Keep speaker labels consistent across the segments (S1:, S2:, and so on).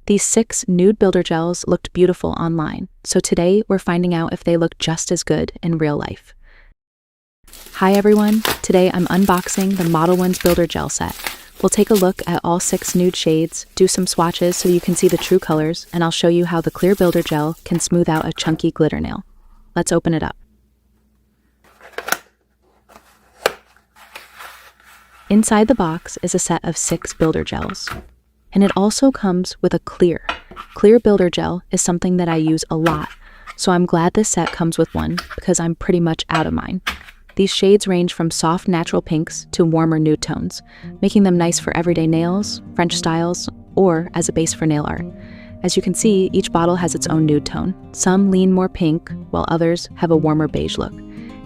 S1: These 6 nude builder gels looked beautiful online, so today we're finding out if they look just as good in real life. Hi everyone, today I'm unboxing the Modelones Builder Gel set. We'll take a look at all 6 nude shades, do some swatches so you can see the true colors, and I'll show you how the clear builder gel can smooth out a chunky glitter nail. Let's open it up. Inside the box is a set of 6 builder gels. And it also comes with a clear. Clear builder gel is something that I use a lot, so I'm glad this set comes with one because I'm pretty much out of mine. These shades range from soft natural pinks to warmer nude tones, making them nice for everyday nails, French styles, or as a base for nail art. As you can see, each bottle has its own nude tone. Some lean more pink, while others have a warmer beige look.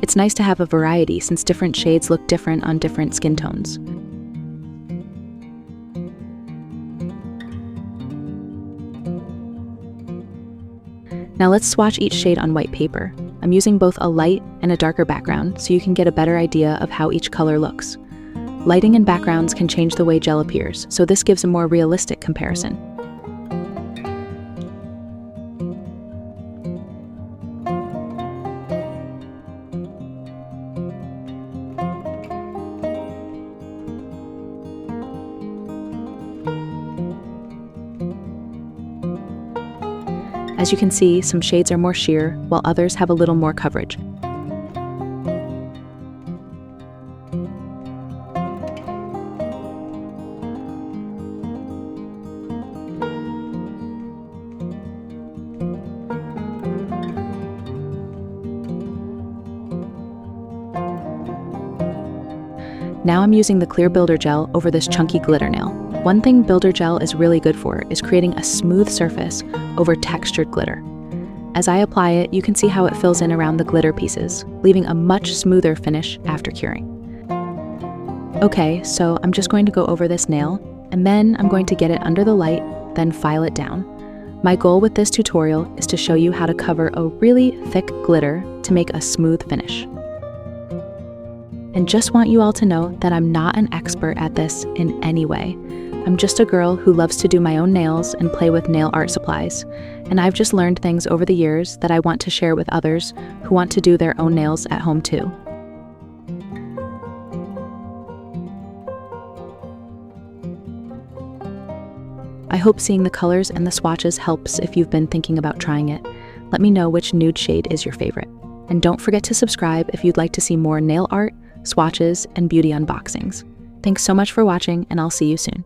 S1: It's nice to have a variety since different shades look different on different skin tones. Now let's swatch each shade on white paper. I'm using both a light and a darker background so you can get a better idea of how each color looks. Lighting and backgrounds can change the way gel appears, so this gives a more realistic comparison. As you can see, some shades are more sheer, while others have a little more coverage. Now I'm using the clear builder gel over this chunky glitter nail. One thing builder gel is really good for is creating a smooth surface over textured glitter. As I apply it, you can see how it fills in around the glitter pieces, leaving a much smoother finish after curing. Okay, so I'm just going to go over this nail, and then I'm going to get it under the light, then file it down. My goal with this tutorial is to show you how to cover a really thick glitter to make a smooth finish. And just want you all to know that I'm not an expert at this in any way. I'm just a girl who loves to do my own nails and play with nail art supplies, and I've just learned things over the years that I want to share with others who want to do their own nails at home too. I hope seeing the colors and the swatches helps if you've been thinking about trying it. Let me know which nude shade is your favorite. And don't forget to subscribe if you'd like to see more nail art, swatches, and beauty unboxings. Thanks so much for watching, and I'll see you soon.